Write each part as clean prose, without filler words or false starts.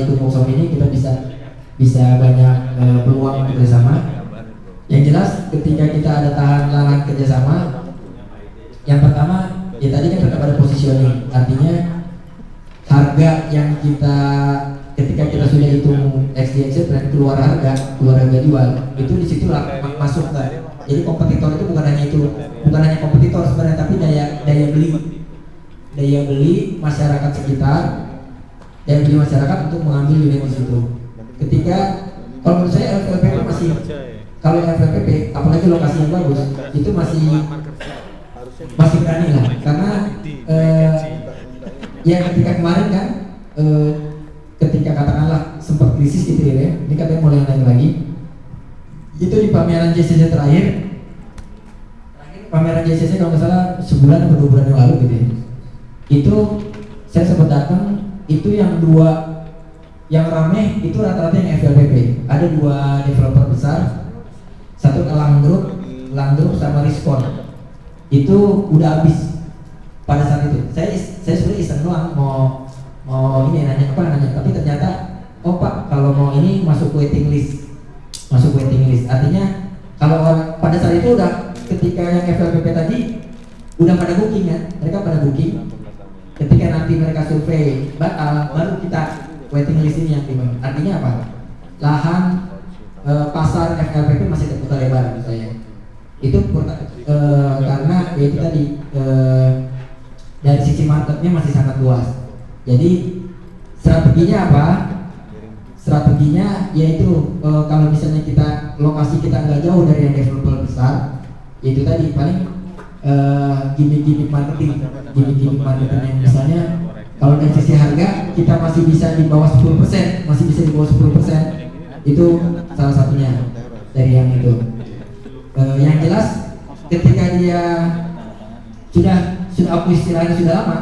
ikut workshop ini kita bisa banyak peluang kerjasama. Yang jelas ketika kita ada tahanan kerjasama, yang pertama ya tadi kan tetap ada positioning, artinya harga yang kita ketika kita sudah hitung XDX dan keluar harga jual itu di situ masuk kan. Jadi kompetitor itu bukan hanya kompetitor sebenarnya, tapi daya beli masyarakat sekitar, daya beli masyarakat untuk mengambil unit di situ. Ketika kalau menurut saya LVPP masih, kalau LVPP apalagi lokasi yang bagus itu masih berani lah, karena ya ketika kemarin kan ketika katakanlah sempat krisis gitu ya, ini katanya mulai naik lagi, itu di pameran JCC terakhir pameran JCC kalau nggak salah sebulan atau 2 bulan yang lalu gitu ya, itu saya sempat datang, itu yang yang rame itu rata-rata yang FLPP. Ada 2 developer besar, satu Elang Group sama Respon, itu udah habis pada saat itu. Saya sebenarnya iseng doang mau ini nanya, tapi ternyata oh Pak kalau mau ini masuk waiting list, artinya kalau pada saat itu udah ketika yang FLPP tadi udah pada booking ya, mereka pada booking. Ketika nanti mereka survei batal, baru kita waiting list ini yang dibangun. Artinya apa? Lahan pasar FLPP masih terbuka lebar menurut saya. Itu karena ya itu tadi dari sisi marketnya masih sangat luas. Jadi strateginya apa? Strateginya yaitu kalau misalnya lokasi kita nggak jauh dari yang developer besar, yaitu tadi paling gimmick marketing yang misalnya kalau dari sisi harga kita masih bisa di bawah 10%, itu salah satunya dari yang itu. Yang jelas ketika dia sudah aku istilahnya sudah lama,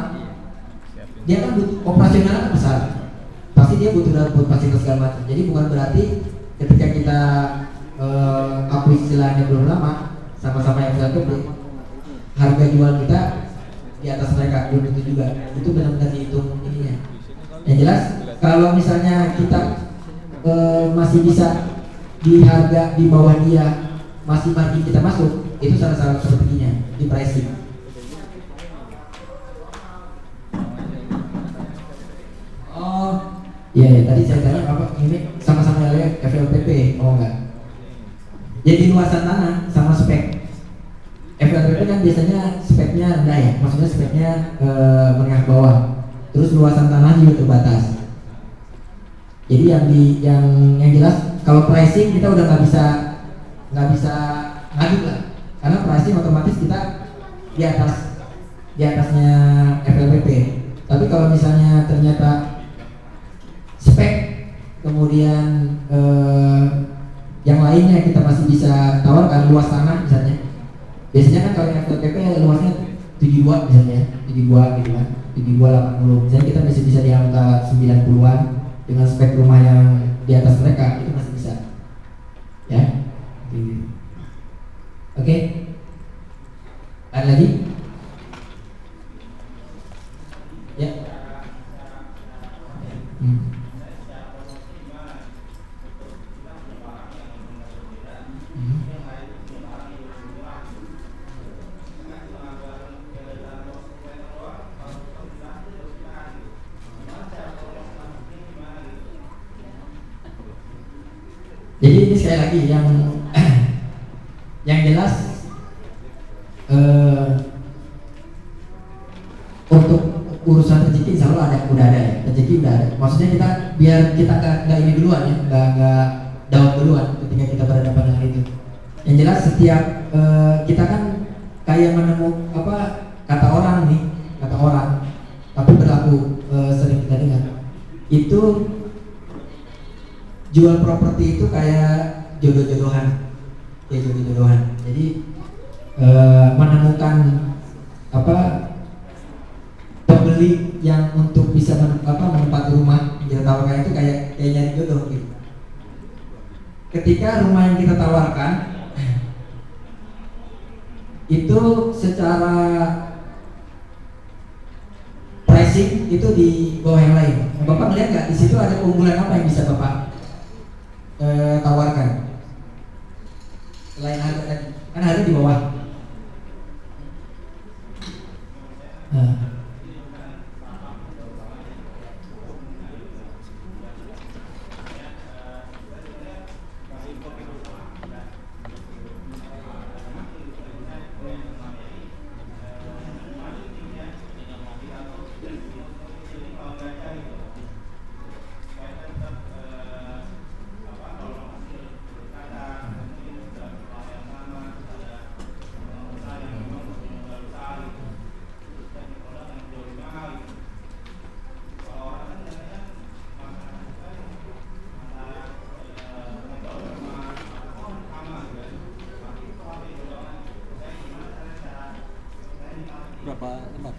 dia kan butuh operasionalnya besar, pasti dia butuh fasilitas segala macam. Jadi bukan berarti ketika kita aku istilahnya belum lama sama-sama yang FLPP, harga jual kita di atas mereka, belum tentu juga. Itu benar-benar dihitung ininya. Yang jelas kalau misalnya kita masih bisa di harga di bawah dia, masih margin kita masuk, itu salah satu strateginya di pricing. Oh iya, tadi saya tanya apa ini sama-sama lihat FLPP, oh enggak. Jadi luasan tanah sama spek. FLPP kan biasanya speknya rendah ya, maksudnya speknya menengah bawah. Terus luasan tanah juga terbatas. Jadi yang jelas kalau pricing kita udah nggak bisa ngadu lah, karena pricing otomatis kita di atasnya FLPP. Tapi kalau misalnya ternyata spek kemudian yang lainnya kita masih bisa tawarkan, luas tanah misalnya. Biasanya kan kalau yang FLPP luasnya 72 misalnya, 72 gitu kan, 72 80. Misalnya kita masih bisa di angka 90-an dengan spek rumah yang di atas mereka, itu masih bisa. Ya. Oke. Ada lagi? Ya. Jadi ini sekali lagi yang jelas untuk urusan rezeki insya Allah udah ada ya, rezeki udah ada. Maksudnya kita biar kita nggak ini duluan ya, nggak down duluan ketika kita berhadapan dengan itu. Yang jelas setiap kita kan kayak kata orang tapi berlaku sering kita dengar itu, jual properti itu kayak jodoh-jodohan. Jadi menemukan pembeli yang untuk bisa menempati rumah yang kita tawarkan itu kayak nyari jodoh gitu. Ketika rumah yang kita tawarkan itu secara pricing itu di bawah yang lain, Bapak melihat nggak di situ ada keunggulan apa yang bisa Bapak tawarkan selain harga tadi? Kan harga di bawah. Berapa tempat?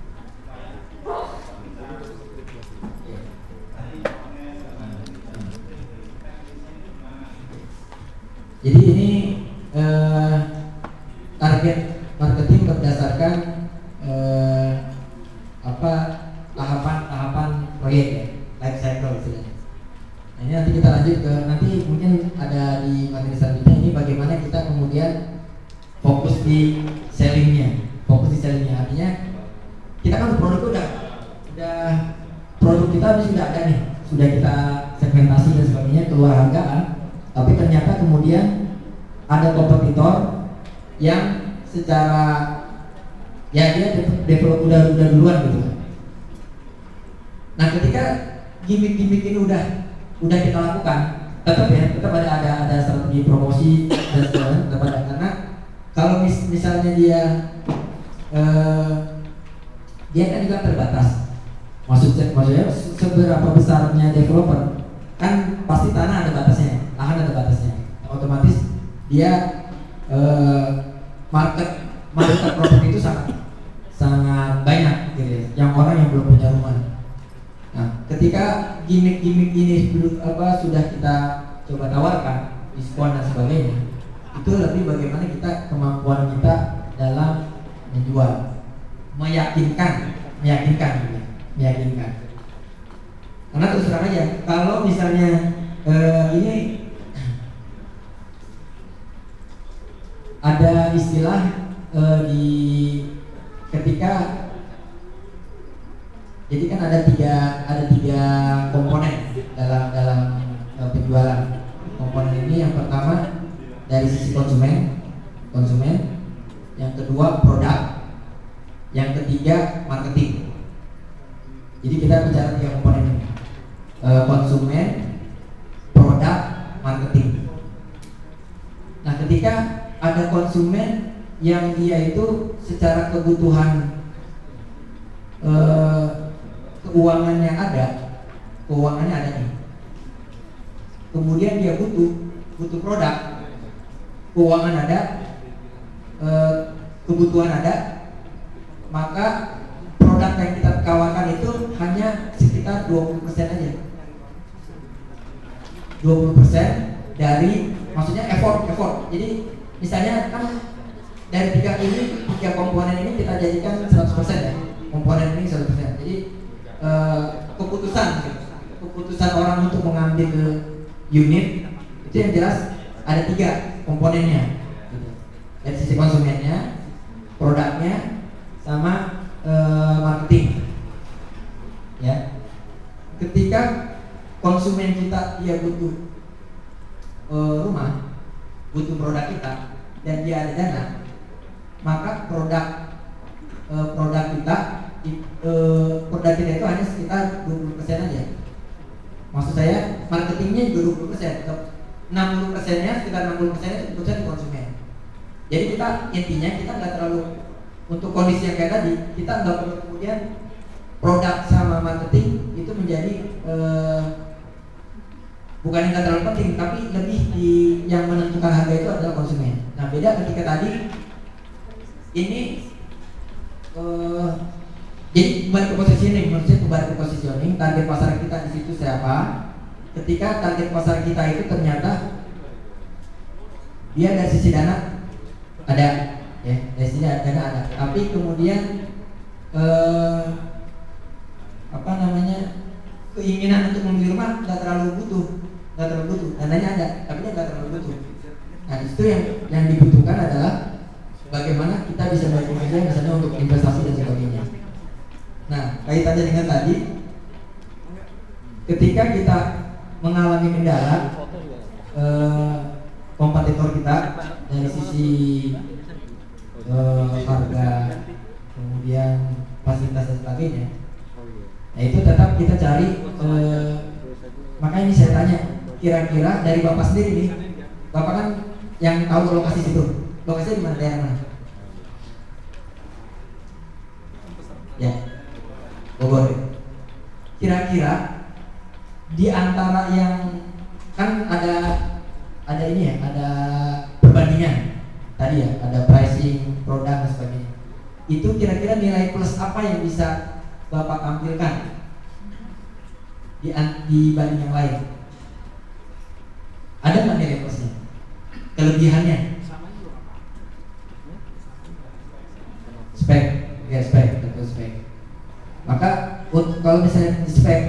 Jadi ini target marketing berdasarkan tahapan proyek ya, life cycle istilahnya. Nah, ini nanti kita lanjut ke nanti mungkin ada di materi selanjutnya ini bagaimana kita kemudian fokus di sellingnya. Artinya kita kan produk udah produk kita sudah ada nih, sudah kita segmentasi dan sebagainya, keluar hargaan, tapi ternyata kemudian ada kompetitor yang secara ya dia develop udah duluan gitu. Nah ketika gimmick ini udah kita lakukan, tetap ada strategi promosi dan sebagainya, tetap ada, karena kalau misalnya dia kan juga terbatas. Maksudnya seberapa besarnya developer kan pasti tanah ada batasnya, lahan ada batasnya. Otomatis dia market properti itu sangat banyak gitu ya, yang orang yang belum punya rumah. Nah, ketika gimmick ini sudah kita coba tawarkan, diskon dan sebagainya, itu lebih bagaimana kemampuan kita dalam menjual, meyakinkan. Karena terus terang aja, kalau misalnya ini ada istilah ketika jadi kan ada tiga komponen dalam penjualan. Komponen ini yang pertama dari sisi konsumen, yang kedua produk, yang ketiga marketing. Jadi kita bicara tiga komponen ini, konsumen, produk, marketing. Nah ketika ada konsumen yang dia itu secara kebutuhan keuangannya ada nih, kemudian dia butuh produk, keuangan ada, kebutuhan ada, maka produk yang kita tawarkan itu hanya sekitar 20% aja. 20% dari, maksudnya effort. Jadi misalnya kan dari tiga komponen ini kita jadikan 100% ya. Komponen ini 100%. Jadi keputusan orang untuk mengambil unit itu yang jelas ada 3 komponennya. Dari sisi konsumennya, produknya, sama marketing. Ya. Ketika konsumen kita dia butuh rumah, butuh produk kita dan dia ada dana, maka produk kita itu hanya sekitar 20% aja. Maksud saya marketingnya juga 20%, 60%-nya sekitar 60%-nya itu di konsumen. Jadi intinya kita nggak terlalu, untuk kondisi yang kayak tadi, kita nggak perlu kemudian produk sama marketing itu menjadi bukan yang nggak terlalu penting, tapi lebih yang menentukan harga itu adalah konsumen. Nah beda ketika tadi ini jadi kembali ke positioning, maksudnya kembali ke positioning, target pasar kita di situ siapa? Ketika target pasar kita itu ternyata dia dari sisi dana ada, ya dari sisi dana ada, tapi kemudian keinginan untuk membeli rumah nggak terlalu butuh, dananya ada, tapi dia nggak terlalu butuh. Nah itu yang dibutuhkan adalah bagaimana kita bisa bekerja misalnya untuk investasi dan sebagainya. Nah kaitannya dengan tadi, ketika kita mengalami kendala kompetitor kita dari sisi harga, kemudian fasilitas dan sebagainya, nah itu tetap kita cari. Makanya ini saya tanya, kira-kira dari Bapak sendiri nih, Bapak kan yang tahu lokasi situ, lokasinya di mana, daerah mana? Ya, Bogor. Kira-kira di antara yang kan ada ini ya, ada perbandingan tadi ya, ada pricing, produk dan sebagainya. Itu kira-kira nilai plus apa yang bisa Bapak tampilkan dibanding yang lain? Ada nggak nilai plusnya? Kelebihannya? Spek, ya spek, betul spek. Maka kalau misalnya di spek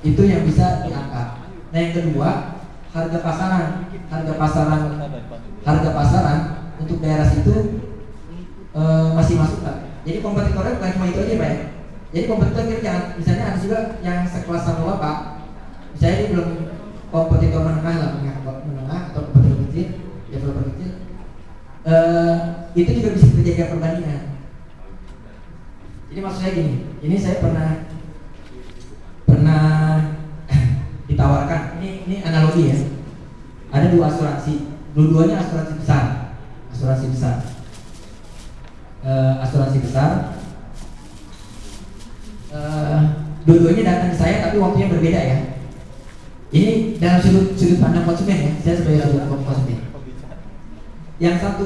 itu yang bisa diangkat. Nah yang kedua, harga pasaran untuk daerah situ masih masuk nggak? Jadi kompetitornya bukan cuma itu aja Pak ya. Jadi kompetitor kita jangan, misalnya ada juga yang sekelas sama Bapak, misalnya dia belum kompetitor menengah lah, atau kompetitor kecil, developer kecil, itu juga bisa terjadi perbandingan. Jadi maksud saya gini, ini saya pernah ditawarkan, ini analogi ya. Ada dua asuransi, dua-duanya asuransi besar. Dua-duanya datang ke saya tapi waktunya berbeda ya. Ini dalam sudut pandang konsumen ya, saya sebagai sudut konsumen. Yang satu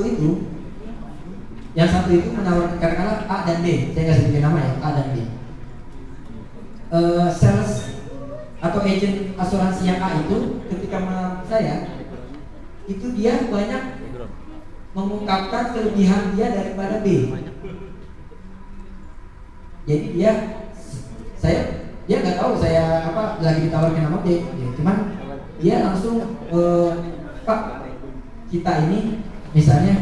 itu menawarkan katakanlah A dan B, saya nggak sebutin nama ya, A dan B. Sales atau agent asuransi yang A itu ketika menawarkan saya, itu dia banyak mengungkapkan kelebihan dia daripada B. Jadi dia nggak tahu saya lagi ditawarkan nama B, ya, cuman dia langsung Pak, kita ini misalnya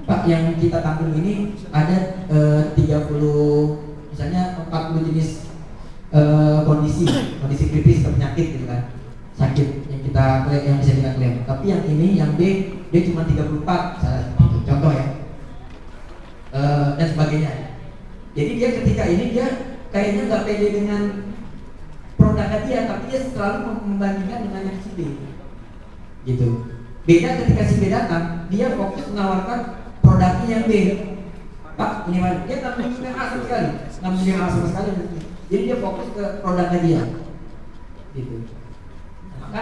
Pak yang kita tampil ini ada 30 misalnya 40 jenis kondisi kritis atau penyakit gitu kan, sakit yang bisa kita klaim. Tapi yang ini yang B dia cuma 34 misalnya, gitu. Contoh ya, dan sebagainya. Jadi dia ketika ini dia kayaknya nggak pede dengan produknya dia, tapi dia selalu membandingkan dengan yang si B, gitu. Beda ketika si B datang, dia fokus menawarkan produknya yang B. Pak, ini mana? Dia nggak menunjukkan A sama sekali, sama sekali. Jadi dia fokus ke produknya dia, gitu. Maka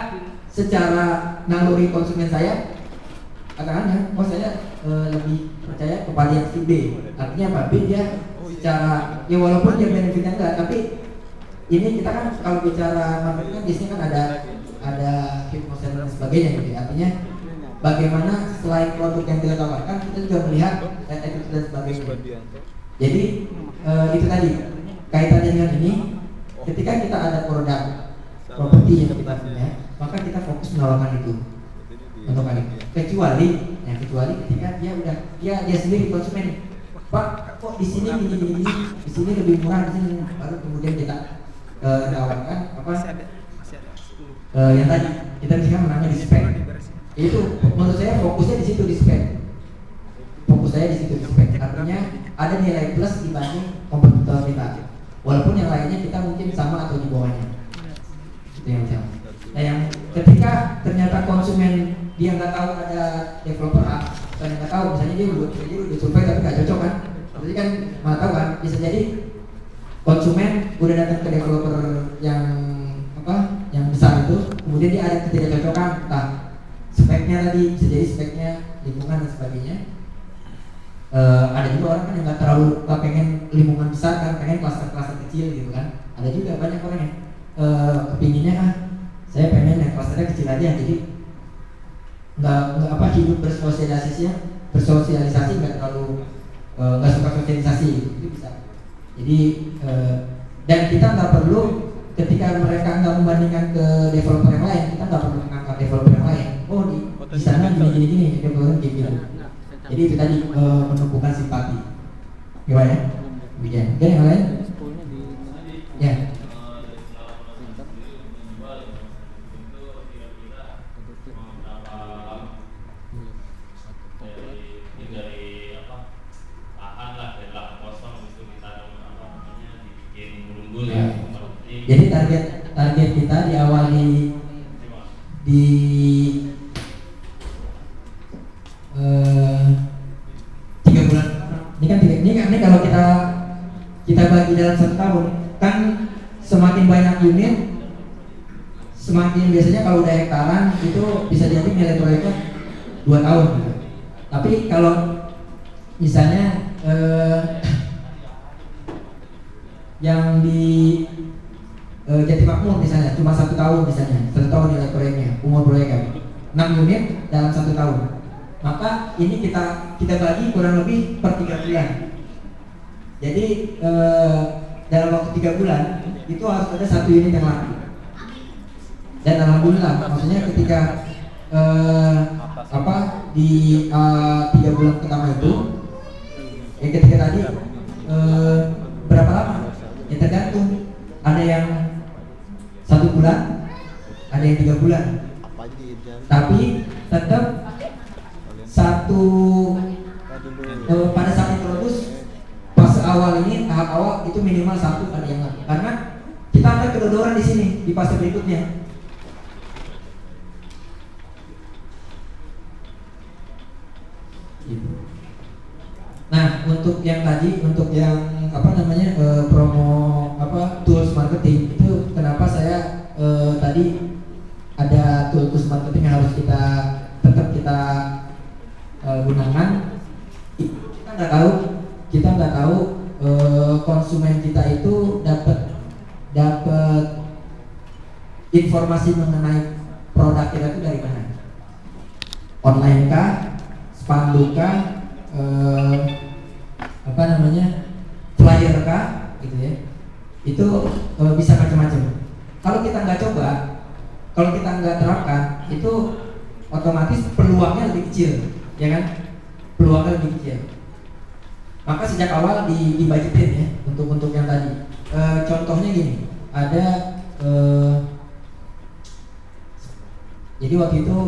secara naluri konsumen saya, katakan ya, saya lebih percaya kepada yang si B. Artinya apa? B dia secara, ya walaupun dia benefitnya enggak, tapi ini kita kan kalau bicara marketing kan biasanya kan ada hipnosis dan sebagainya gitu. Artinya bagaimana selain produk yang kita tawarkan, kita juga melihat attitude dan sebagainya. Jadi itu tadi kaitannya dengan ini. Ketika kita ada produk properti yang kita punya, maka kita fokus menawarkan itu. Kecuali ketika dia sendiri konsumen, Pak, kok di sini gini, di sini lebih murah, di sini, baru kemudian kita tawarkan yang tadi kita bisa menangnya di spek. Itu menurut saya fokusnya di situ, di spek. Fokus saya di situ, di spek. Artinya ada nilai plus dibanding kompetitor kita. Walaupun yang lainnya kita mungkin sama atau di bawahnya. Itu yang sama. Nah yang ketika ternyata konsumen dia nggak tahu ada developer A, dan nggak tahu misalnya dia udah survei tapi nggak cocok kan, berarti kan mana tahu kan, bisa jadi konsumen udah datang ke developer yang besar itu, kemudian dia ada ketidakcocokan, entah speknya tadi, bisa jadi speknya, lingkungan dan sebagainya. Ada juga orang kan yang nggak pengen lingkungan besar kan, pengen klaster-klaster kecil gitu kan. Ada juga banyak orang yang kepinginnya saya pengen yang klasternya kecil aja, jadi nggak hidup bersosialisasi nggak terlalu nggak suka sosialisasi, itu bisa. Jadi dan kita nggak perlu ketika mereka nggak membandingkan ke developer yang lain, kita nggak perlu mengangkat developer yang lain. Oh di sana gini developer kayak gitu. Jadi itu tadi menumbuhkan simpati. Gimana ya? Demikian. Oke, yang lain? Ya. Jadi target kita di awal di 3 bulan. Ini kalau kita bagi dalam 1 tahun kan semakin banyak unit, semakin biasanya kalau udah hektaran itu bisa jadi nilai proyeknya 2 tahun. Tapi kalau misalnya yang di Jatimakmur misalnya cuma 1 tahun misalnya, 1 tahun nilai proyeknya, umur proyeknya 6 unit dalam 1 tahun. Maka ini kita bagi kurang lebih per 3 bulan. Jadi dalam waktu 3 bulan itu harus ada 1 unit yang laku. Dan alhamdulillah, maksudnya ketika di 3 bulan pertama itu, ketika tadi berapa lama? Ya tergantung. Ada yang 1 bulan, ada yang 3 bulan. Tapi tetap pada saat introduce fase awal ini, tahap awal itu minimal 1 ada yang laku. Karena kita akan kedodoran di sini di fase berikutnya. Nah, untuk yang tadi, untuk yang promo tools marketing itu kenapa saya tadi ada tools marketing yang harus tetap kita gunakan. Kita nggak tahu konsumen kita itu dapat informasi mengenai produk kita itu dari mana? Online kah, spanduk kah, flyer kah, gitu ya. Itu bisa macam-macam. Kalau kita nggak coba, kalau kita nggak terapkan, itu otomatis peluangnya lebih kecil, ya kan? Peluangnya lebih kecil. Maka sejak awal dibudgetin ya untuk yang tadi. Contohnya gini, ada jadi waktu itu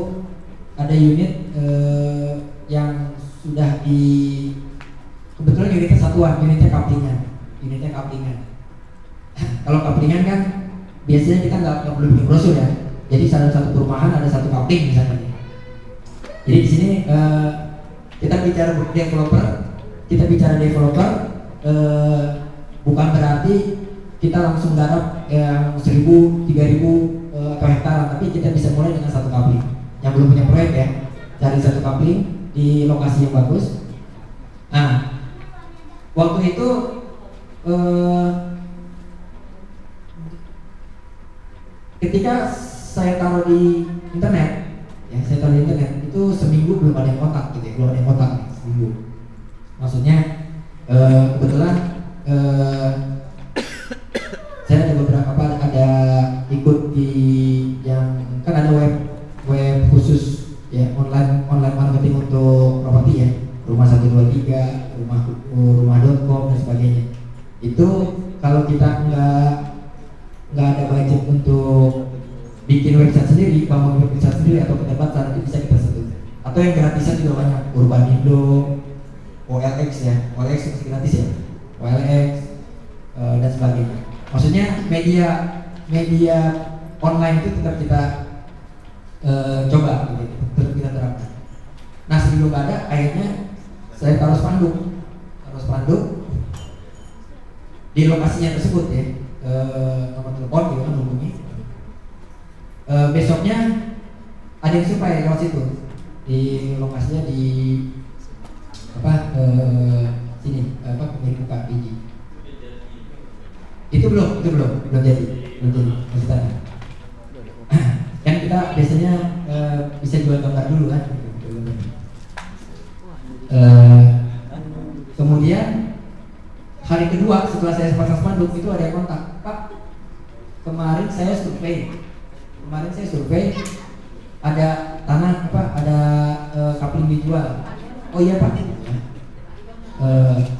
ada unit yang sudah kebetulan unitnya satuan, unitnya kaplingan. Kalau kaplingan kan biasanya kita nggak perlu bikin brosur ya. Jadi satu perumahan ada 1 kapling misalnya. Jadi di sini kita bicara developer, bukan berarti kita langsung garap yang 1.000, 3.000 atau hektar, tapi kita bisa mulai dengan 1 kapling. Yang belum punya proyek ya, cari 1 kapling di lokasi yang bagus. Nah, waktu itu ketika saya taruh di internet, itu seminggu belum ada yang kontak gitu ya, belum ada yang kontak nih, seminggu. Maksudnya kebetulan saya ada beberapa ada ikut di yang kan ada web khusus ya, online marketing untuk properti ya, rumah 123, rumah.com dan sebagainya. Itu kalau kita nggak ada budget untuk bikin website sendiri, bangun website sendiri atau pendapatan, itu bisa kita sentuh. Atau yang gratisan juga banyak, Urbanindo, OLX ya, OLX masih gratis ya, OLX dan sebagainya. Maksudnya media online itu tetap kita coba, gitu, tetap kita terapkan. Nah sebelum ada, akhirnya saya taruh spanduk di lokasinya tersebut ya, nomor telepon gitu kan hubungi. Besoknya ada yang survei lewat situ, di lokasinya di sini pemilik buka biji. Itu belum jadi maksud tadi. Kan kita biasanya bisa jual gambar dulu kan. Kemudian hari kedua setelah saya pasang spanduk itu ada yang kontak, Pak, kemarin saya survei ada tanah apa, ada kapling dijual. Oh iya Pak,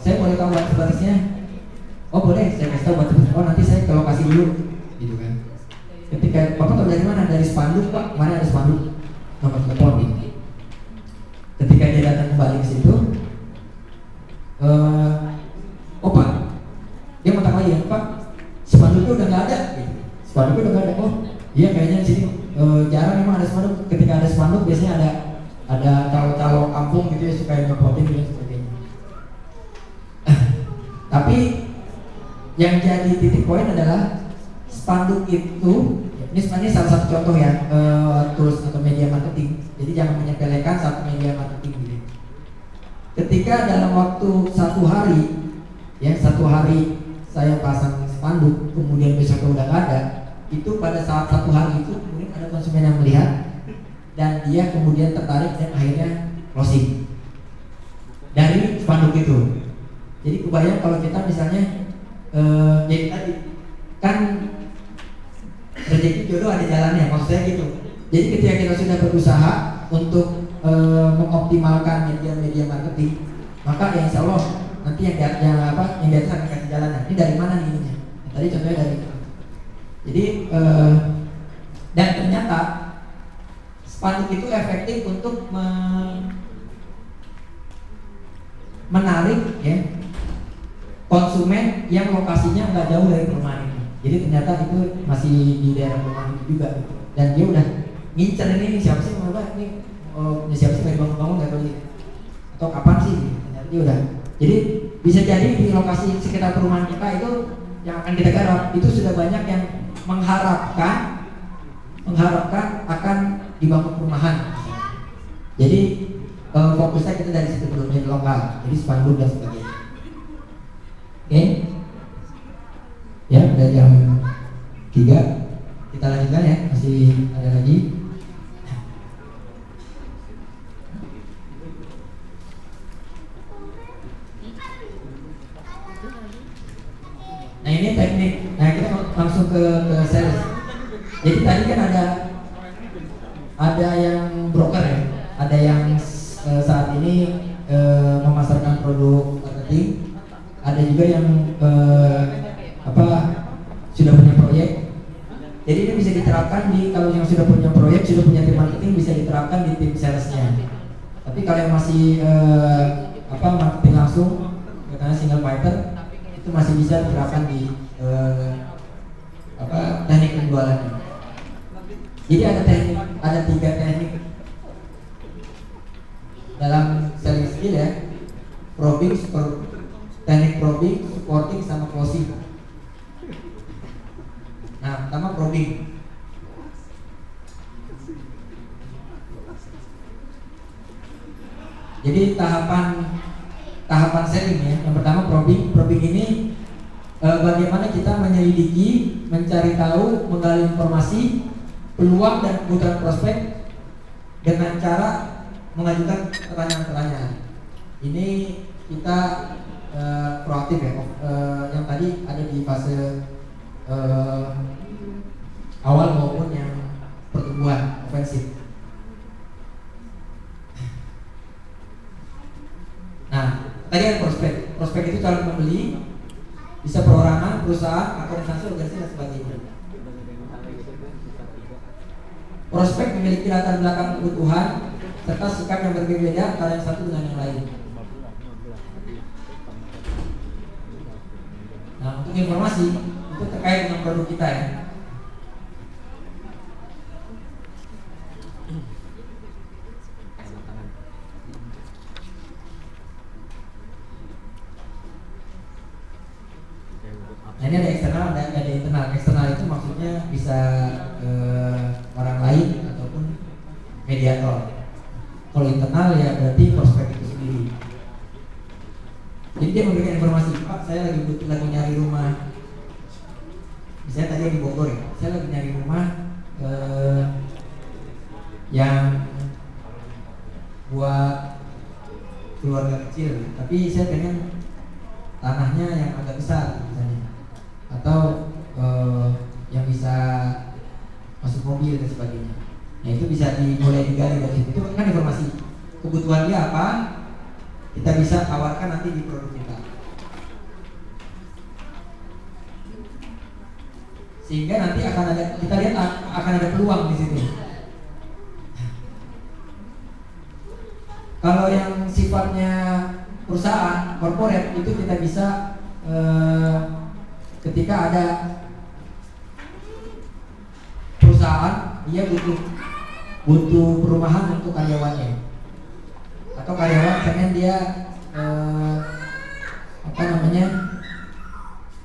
saya boleh tahu batas-batasnya? Oh boleh, saya kasih tahu batas-batasnya. Oh nanti saya ke lokasi dulu, gitu kan. Ketika Bapak tahu dari mana? Dari spanduk Pak, mana ada spanduk, nomor telepon gitu. Ketika dia datang kembali ke situ, oh Pak, dia mau tanya lagi ya Pak, spanduknya udah nggak ada, gitu. Spanduknya udah nggak ada. Oh iya kayaknya di sini jarang memang ada spanduk. Ketika ada spanduk biasanya ada calo-calo kampung gitu ya, suka nyepotin dan sebagainya. Tapi yang jadi titik poin adalah spanduk itu, ini sebenarnya salah satu contoh ya, tools atau media marketing. Jadi jangan menyepelekan satu media marketing gitu. Ketika dalam waktu satu hari saya pasang spanduk, kemudian besoknya udah nggak ada, itu pada saat satu hari itu kemudian ada konsumen yang melihat dan dia kemudian tertarik dan akhirnya closing dari spanduk itu. Jadi kebayang kalau kita misalnya jadi tadi kan rezeki jodoh ada jalannya, maksud saya gitu. Jadi ketika kita sudah berusaha untuk mengoptimalkan media marketing, maka ya insya Allah nanti yang di atas akan kasih jalannya. Ini dari mana nih ininya? Tadi contohnya dari itu. Jadi dan ternyata spanduk itu efektif untuk menarik ya konsumen yang lokasinya nggak jauh dari perumahan itu. Jadi ternyata itu masih di daerah perumahan itu juga gitu. Dan dia udah ngincer ini siapa sih mau ini siapa sih nggak bangun nggak tahu gitu. Atau kapan sih? Ternyata dia udah. Jadi bisa jadi di lokasi sekitar perumahan kita itu yang akan kita garap itu sudah banyak yang mengharapkan akan dibangun perumahan. Jadi fokusnya kita dari situ dulu, dari lokal, jadi spanduk dan sebagainya. Oke, ya udah jam 3, kita lanjutkan ya, masih ada lagi. Nah ini teknik, nah kita langsung ke sales. Jadi tadi kan ada yang broker ya, ada yang saat ini memasarkan produk marketing, ada juga yang sudah punya proyek. Jadi ini bisa diterapkan kalau yang sudah punya proyek, sudah punya tim marketing bisa diterapkan di tim salesnya. Tapi kalau yang masih marketing langsung, katanya single fighter, itu masih bisa diterapkan di teknik penjualannya. Jadi ada 3 teknik dalam selling skill ya, probing, teknik probing, supporting, sama closing. Nah, pertama probing. Jadi tahapan selling ya. Yang pertama probing. Probing ini bagaimana kita menyelidiki, mencari tahu, menggali informasi, peluang dan kebutuhan prospek dengan cara mengajukan pertanyaan-pertanyaan. Ini kita proaktif ya. Yang tadi ada di fase awal maupun yang pertumbuhan ofensif. Nah, tadi ada prospek. Prospek itu calon pembeli, bisa perorangan, perusahaan, atau instansi, organisasi dan sebagainya. Prospek memiliki latar belakang kebutuhan serta sikap yang berbeda antara yang satu dengan yang lain. Nah, untuk informasi itu terkait dengan produk kita ya. Nah, ini ada eksternal, ada internal. Eksternal itu maksudnya bisa orang lain ataupun mediator. Kalau internal ya berarti prospek itu sendiri. Jadi dia memberikan informasi, Pak, saya lagi nyari rumah. Misalnya tadi di Bogor ya, saya lagi nyari rumah yang buat keluarga kecil, tapi saya pengen tanahnya yang agak besar misalnya, atau yang bisa bisa masuk mobil dan sebagainya. Nah itu bisa dimulai digali dari situ. Itu kan informasi kebutuhan dia apa, kita bisa tawarkan nanti di produk kita. Sehingga nanti akan ada, kita lihat akan ada peluang di sini. Kalau yang sifatnya perusahaan, corporate, itu kita bisa ketika ada perusahaan dia butuh perumahan untuk karyawannya, atau karyawan pengen dia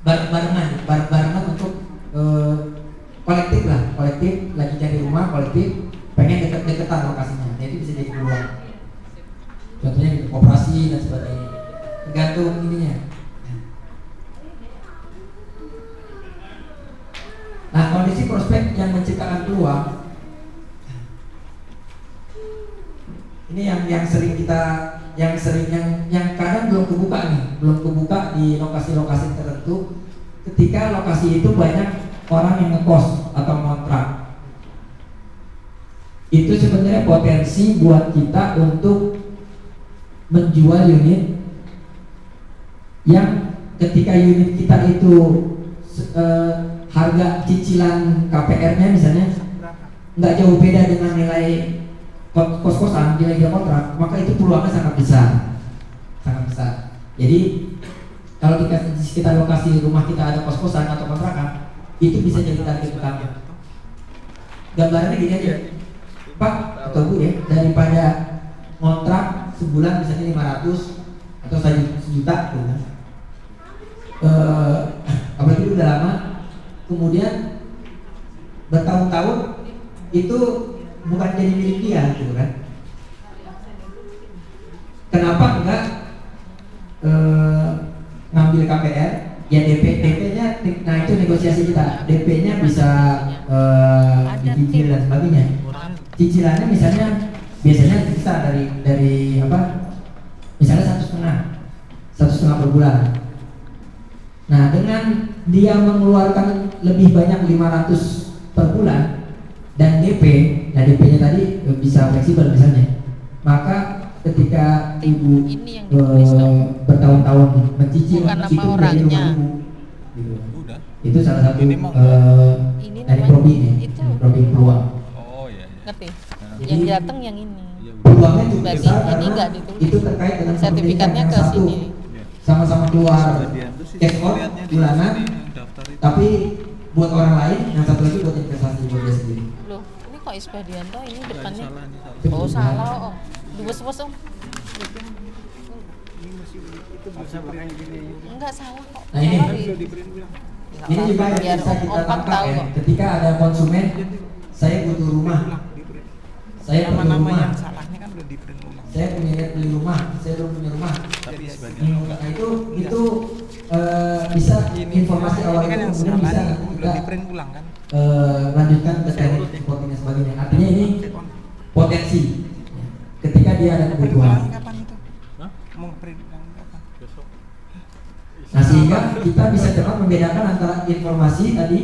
bareng-barengan untuk kolektif lagi cari rumah kolektif, pengen deket-deketan lokasinya. Nah, itu bisa jadi peluang. Contohnya di koperasi dan sebagainya, tergantung ininya. Nah, kondisi prospek yang menciptakan peluang ini yang sering kita, yang kadang belum kebuka di lokasi-lokasi tertentu. Ketika lokasi itu banyak orang yang ngekos atau ngontrak, itu sebenarnya potensi buat kita untuk menjual unit yang ketika unit kita itu harga cicilan KPR-nya misalnya nggak jauh beda dengan nilai kos-kosan, nilai dia kontrak, maka itu peluangnya sangat besar. Jadi kalau kita lokasi rumah kita ada kos-kosan atau kontrakan, itu bisa jadi target utama. Gambarannya gini aja, Pak atau Bu ya, daripada kontrak sebulan misalnya 500 atau 1 juta gitu. Apalagi udah lama, kemudian bertahun-tahun itu bukan jadi milik dia gitu kan. Kenapa enggak ngambil KPR ya, DP-nya, nah itu negosiasi kita, DP-nya bisa dicicil dan sebagainya. Cicilannya misalnya biasanya bisa dari apa, misalnya 1,5 per bulan. Nah, dengan dia mengeluarkan lebih banyak 500 per bulan dan DP, nah DP-nya tadi bisa fleksibel misalnya, maka ketika ibu bertahun-tahun mencicil itu menjadi 5.000 gitu. Itu salah satu dari probi peluang. Oh iya. Ngerti? Jadi, yang datang yang ini. Peluangnya cukup Berarti besar ini karena nggak ditulis. itu terkait dengan Sertifikatnya ke satu, sini. sama-sama keluar cash out bulanan, tapi buat orang lain, yang satu lagi buat investasi buat dia sendiri. Loh, ini kok Isbadianto ini depannya? Itu Oh juga. salah om. Bos om. Enggak salah kok. Nah, ini. Sorry. Ini juga yang Biar bisa kita Om tangkap tahu ya. kok. Ketika ada konsumen, saya butuh rumah, saya perlu nama-nama rumah, yang salahnya kan udah di print ulang. saya punya niat beli rumah, saya belum punya rumah. Tapi sebagian Nah itu bisa informasi awal ini kan itu yang kemudian salah bisa nih, nanti udah kita di print ulang kan. lanjutkan ke teknik reporting dan sebagainya. Artinya ini potensi ketika dia ada Print kebutuhan. ulang kapan itu? Mau print ulang kapan? besok. Nah, sehingga kita bisa cepat membedakan antara informasi tadi,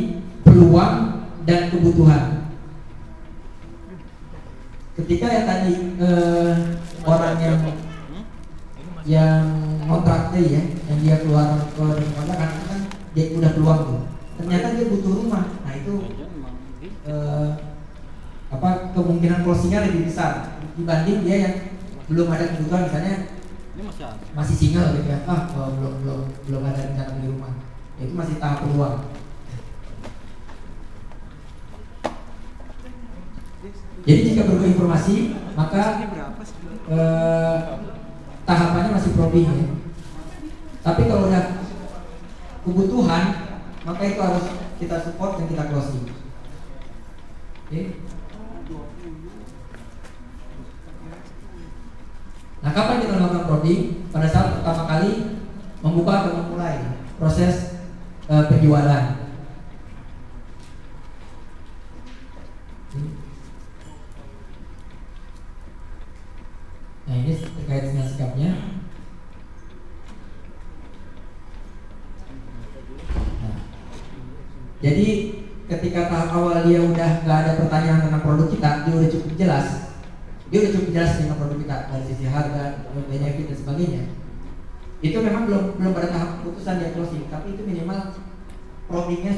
peluang dan kebutuhan. Ketika yang tadi orang yang kontrak tadi ya, yang dia keluar ke kontrakan itu kan dia udah peluang tuh. Ternyata dia butuh rumah. Nah itu kemungkinan closingnya lebih besar dibanding dia yang belum ada kebutuhan, misalnya Ini masih single gitu ya, belum ada rencana beli rumah, itu masih tahap peluang. Jadi jika berbagi informasi, maka tahapannya masih probing ya. Tapi kalau udah kebutuhan, maka itu harus kita support dan kita closing. Oke. Nah, kapan kita melakukan probing? Pada saat pertama kali membuka atau memulai proses penjualan. Nah, ini terkait dengan sikapnya. Nah, jadi ketika tahap awal dia udah nggak ada pertanyaan tentang produk kita, dia udah cukup jelas. Dia udah cukup jelas dengan produk kita dari sisi harga, benefit dan sebagainya. Itu memang belum pada tahap keputusan dia closing, tapi itu minimal probingnya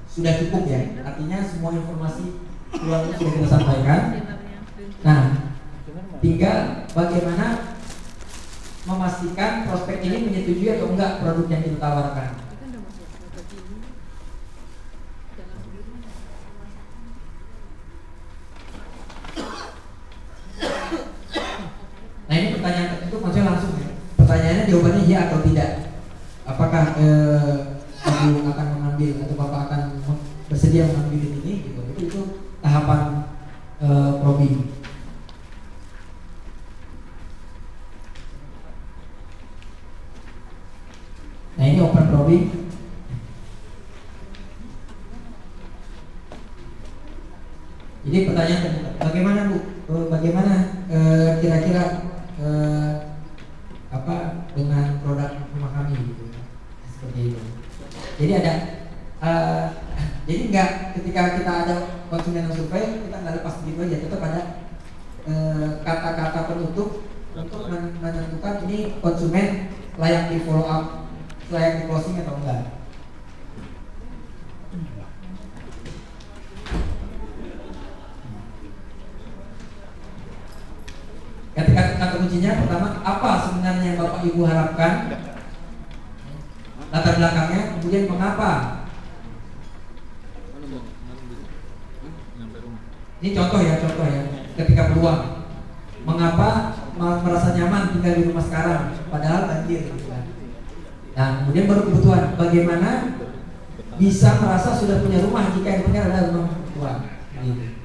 sudah cukup ya. Artinya semua informasi keluar sudah kita sampaikan. Nah, tinggal bagaimana memastikan prospek ini menyetujui atau enggak produk yang kita tawarkan. Nah, ini pertanyaan tertentu maksudnya langsung ya. Pertanyaannya jawabannya ya atau tidak. Apakah Ibu akan mengambil atau Bapak akan bersedia mengambil ini gitu. Itu tahapan probing. Nah, ini open probing. Jadi pertanyaan bagaimana Bu? Bagaimana kira-kira apa dengan produk rumah kami gitu, seperti itu. Jadi ada jadi enggak ketika kita ada konsumen yang survei kita nggak lepas begitu aja, tetap ada kata-kata penutup untuk menentukan ini konsumen layak di follow up, layak di closing atau enggak. Ketika kata kuncinya pertama, apa sebenarnya yang Bapak Ibu harapkan, latar belakangnya, kemudian mengapa. Ini contoh ya, ketika peluang, mengapa merasa nyaman tinggal di rumah sekarang padahal banjir gitu kan. Nah, kemudian baru kebutuhan, bagaimana bisa merasa sudah punya rumah jika yang tinggal adalah rumah tua gitu.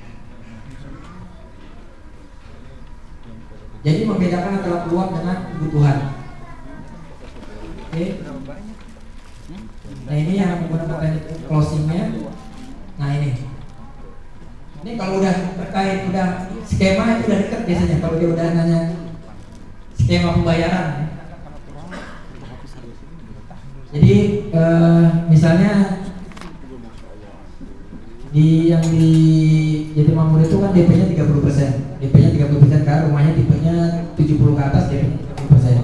Jadi membedakan antara peluang dengan kebutuhan. Oke. Nah, ini yang menggunakan teknik closingnya. Nah, ini kalau udah terkait udah skema itu udah dekat biasanya kalau dia udah nanya skema pembayaran. Jadi misalnya yang di Jatimanggur itu kan DP-nya 30%. DP-nya 30% kan, rumahnya tipenya 70 ke atas, DP-nya 30%.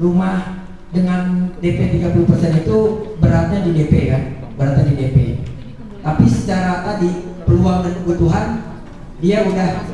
Rumah dengan DP 30% itu beratnya di DP kan, beratnya di DP. Tapi secara tadi peluang dan kebutuhan dia udah